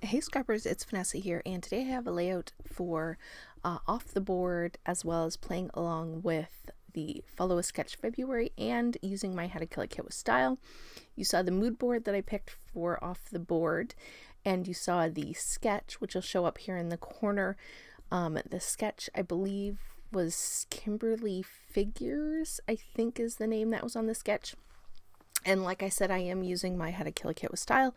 Hey Scrappers, it's Vanessa here, and today I have a layout for off the board as well as playing along with the Follow a Sketch February and using my How to Kill a Kit with Style. You saw the mood board that I picked for off the board, and you saw the sketch, which will show up here in the corner. The sketch, I believe, was Kimberly Figures, I think is the name that was on the sketch. And like I said, I am using my How to Kill a Kit with Style.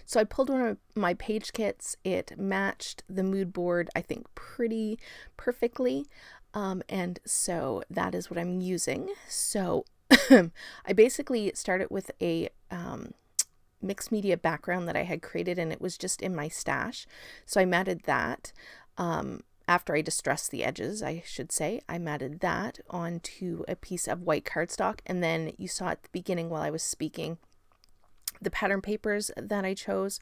So I pulled one of my page kits. It matched the mood board, I think, pretty perfectly. And so that is what I'm using. So I basically started with a mixed media background that I had created, and it was just in my stash. So I matted that. After I distressed the edges, I should say, I matted that onto a piece of white cardstock. And then you saw at the beginning while I was speaking, the pattern papers that I chose,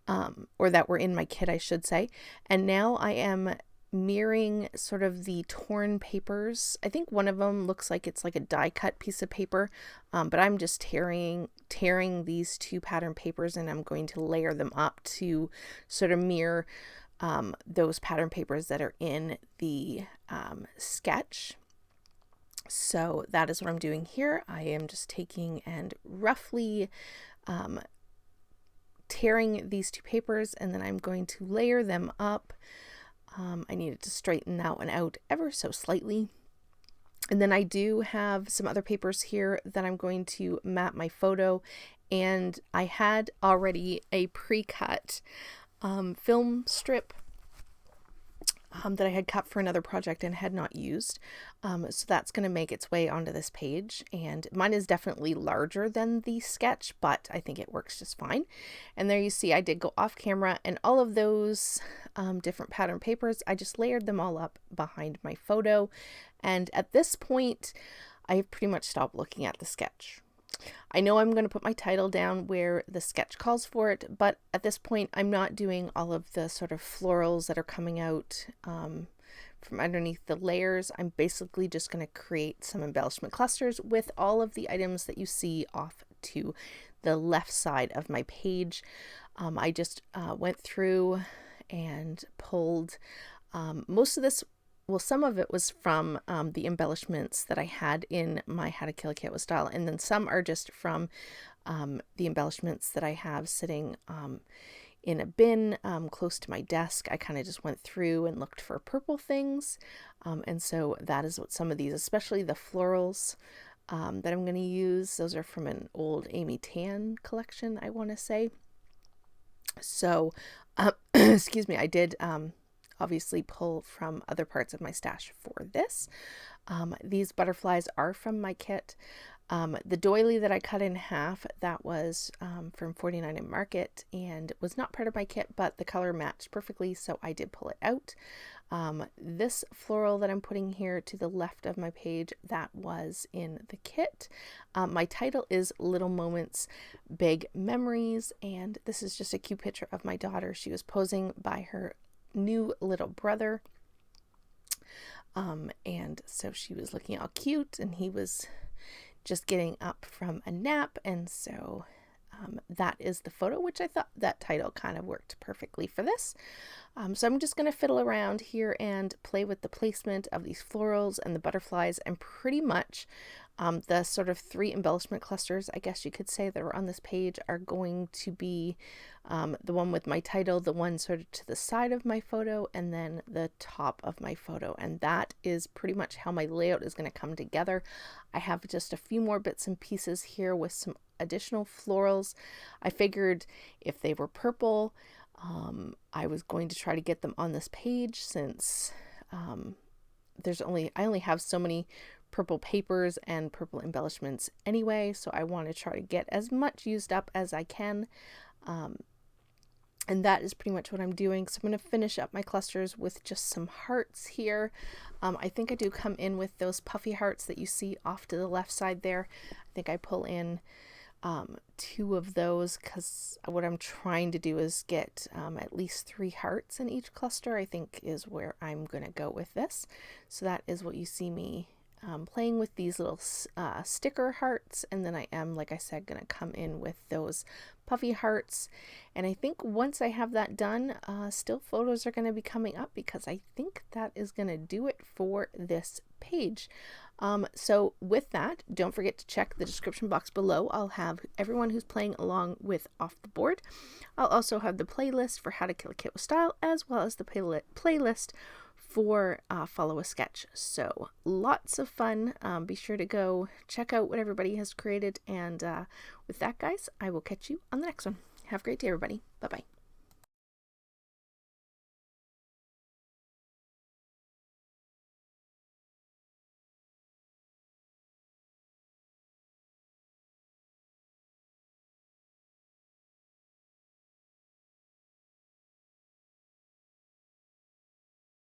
or that were in my kit, I should say. And now I am mirroring sort of the torn papers. I think one of them looks like it's like a die cut piece of paper, but I'm just tearing these two pattern papers, and I'm going to layer them up to sort of mirror those pattern papers that are in the sketch. So that is what I'm doing here. I am just taking and roughly tearing these two papers, and then I'm going to layer them up. I needed to straighten that one out ever so slightly. And then I do have some other papers here that I'm going to map my photo, and I had already a pre-cut film strip that I had cut for another project and had not used. So that's going to make its way onto this page, and mine is definitely larger than the sketch, but I think it works just fine. And there you see I did go off camera, and all of those different pattern papers, I just layered them all up behind my photo. And at this point, I have pretty much stopped looking at the sketch. I know I'm going to put my title down where the sketch calls for it, but at this point I'm not doing all of the sort of florals that are coming out from underneath the layers. I'm basically just going to create some embellishment clusters with all of the items that you see off to the left side of my page. I just went through and pulled most of this. Well, some of it was from the embellishments that I had in my How to Kill a Kit with Style, and then some are just from the embellishments that I have sitting in a bin close to my desk. I kind of just went through and looked for purple things, and so that is what some of these, especially the florals that I'm going to use, those are from an old Amy Tan collection, I want to say. So, excuse me, I did obviously pull from other parts of my stash for this. These butterflies are from my kit. The doily that I cut in half, that was from 49 and Market, and was not part of my kit, but the color matched perfectly, so I did pull it out. This floral that I'm putting here to the left of my page, that was in the kit. My title is Little Moments, Big Memories, and this is just a cute picture of my daughter. She was posing by her new little brother, and so she was looking all cute, and he was just getting up from a nap, and so that is the photo, which I thought that title kind of worked perfectly for this. So I'm just going to fiddle around here and play with the placement of these florals and the butterflies, and pretty much the sort of three embellishment clusters, I guess you could say, that are on this page are going to be the one with my title, the one sort of to the side of my photo, and then the top of my photo. And that is pretty much how my layout is going to come together. I have just a few more bits and pieces here with some additional florals. I figured if they were purple, I was going to try to get them on this page, since I only have so many purple papers and purple embellishments anyway, so I want to try to get as much used up as I can, and that is pretty much what I'm doing. So I'm going to finish up my clusters with just some hearts here. I think I do come in with those puffy hearts that you see off to the left side there. I think I pull in two of those, because what I'm trying to do is get at least 3 hearts in each cluster, I think is where I'm going to go with this. So that is what you see me playing with these little sticker hearts, and then I am, like I said, going to come in with those puffy hearts. And I think once I have that done, still photos are going to be coming up, because I think that is going to do it for this page. So with that, don't forget to check the description box below. I'll have everyone who's playing along with Off the Board. I'll also have the playlist for How to Kill a Kit with Style, as well as the playlist for Follow a Sketch. So lots of fun. Be sure to go check out what everybody has created. And with that, guys, I will catch you on the next one. Have a great day, everybody. Bye-bye.